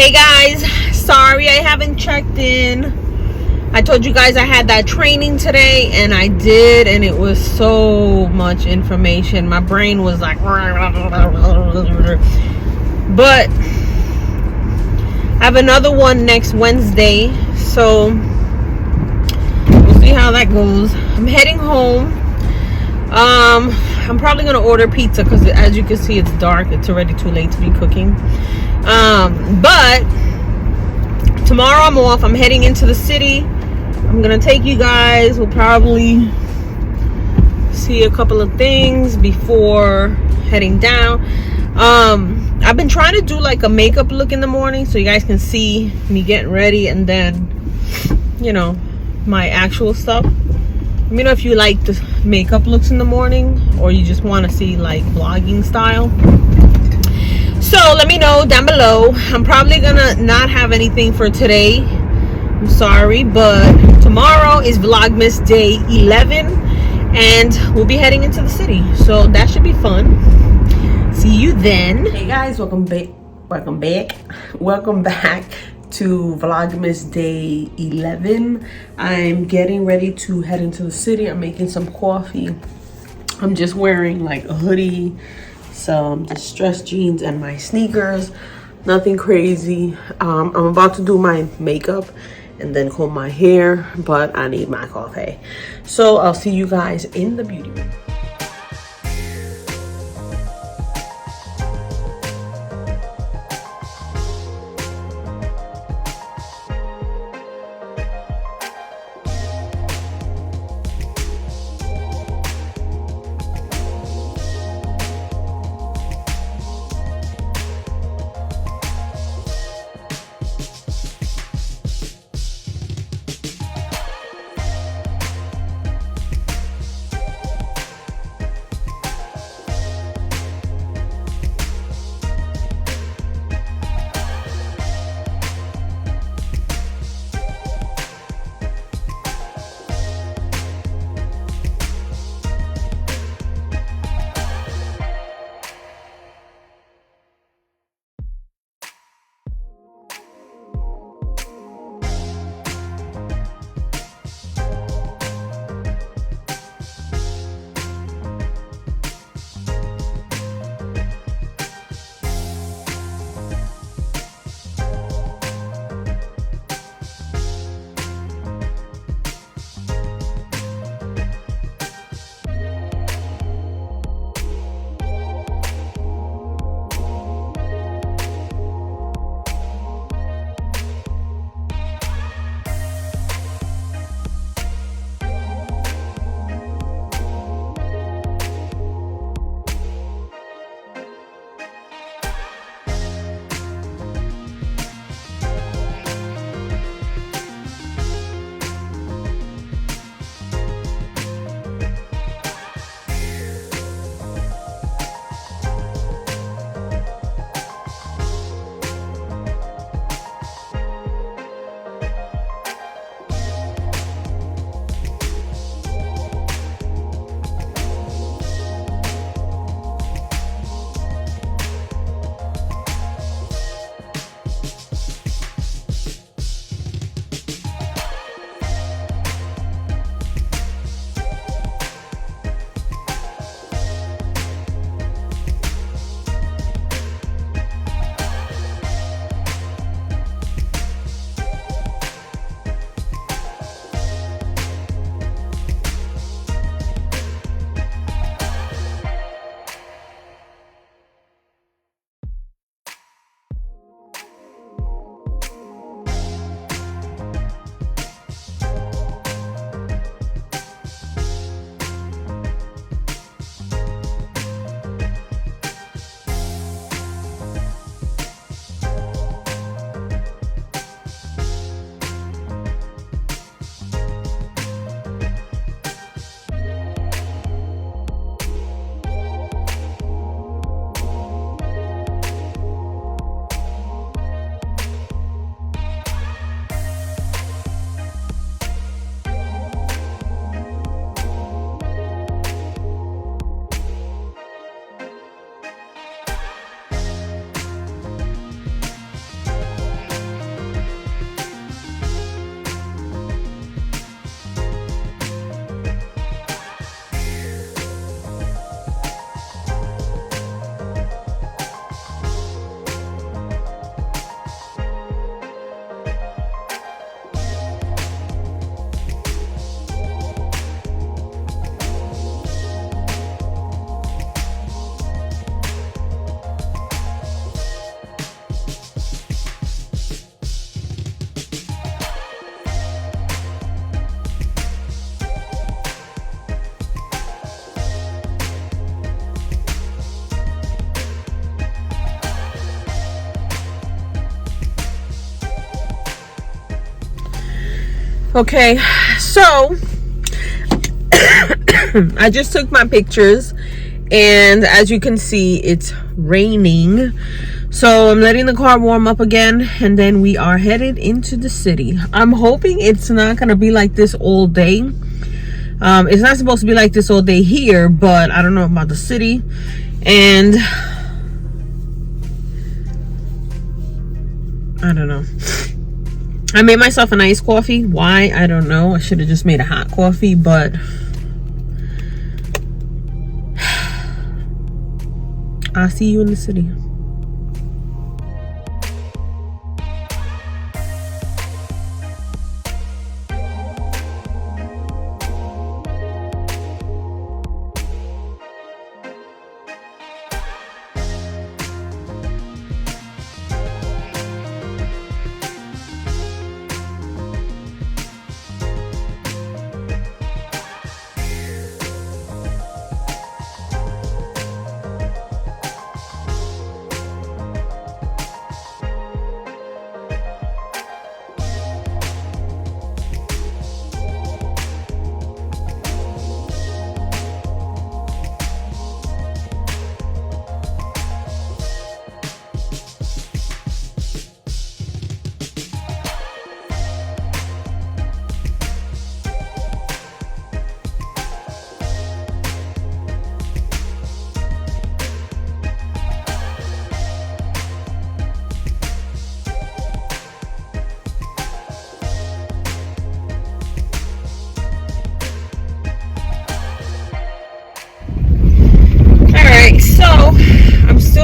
Hey guys, sorry I haven't checked in. I told you guys I had that training today, and I did, and it was so much information. My brain was like, but I have another one next Wednesday, so we'll see how that goes. I'm heading home. I'm probably gonna order pizza because, as you can see, it's dark. It's already too late to be cooking. But tomorrow I'm off. I'm heading into the city. I'm gonna take you guys. We'll probably see a couple of things before heading down. I've been trying to do like a makeup look in the morning so you guys can see me getting ready, and then, you know, my actual stuff. Let me know if you like the makeup looks in the morning, or you just want to see like vlogging style. So let me know down below. I'm probably gonna not have anything for today. I'm sorry, but tomorrow is Vlogmas day 11, and we'll be heading into the city. So that should be fun. See you then. Hey guys, welcome back to Vlogmas day 11. I'm getting ready to head into the city. I'm making some coffee. I'm just wearing like a hoodie, some distressed jeans, and my sneakers. Nothing crazy. I'm about to do my makeup and then comb my hair, but I need my coffee. So I'll see you guys in the beauty room. Okay, so I just took my pictures, and as you can see, it's raining. So I'm letting the car warm up again, and then we are headed into the city. I'm hoping it's not gonna be like this all day. It's not supposed to be like this all day here, but I don't know about the city. And I don't know. I made myself an iced coffee. Why? I don't know. I should have just made a hot coffee, but I'll see you in the city.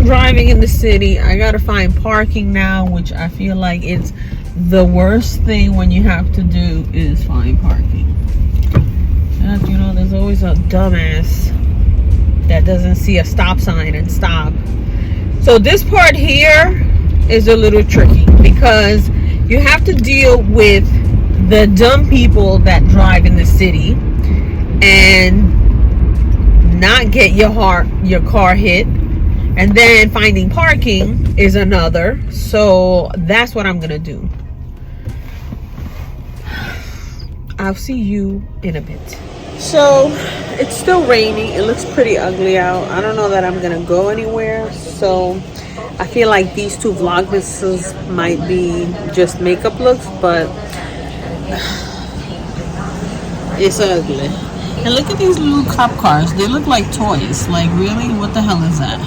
Driving in the city. I gotta find parking now, which I feel like it's the worst thing when you have to do is find parking. And, you know, there's always a dumbass that doesn't see a stop sign and stop. So this part here is a little tricky because you have to deal with the dumb people that drive in the city and not get your car hit. And then finding parking is another. So that's what I'm gonna do. I'll see you in a bit. So it's still raining. It looks pretty ugly out. I don't know that I'm gonna go anywhere. So I feel like these two Vlogmases might be just makeup looks, but it's ugly. And look at these little cop cars. They look like toys. Like, really? What the hell is that?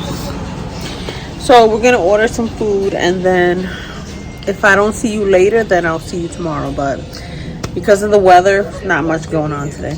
So we're gonna order some food, and then if I don't see you later, then I'll see you tomorrow. But because of the weather, not much going on today.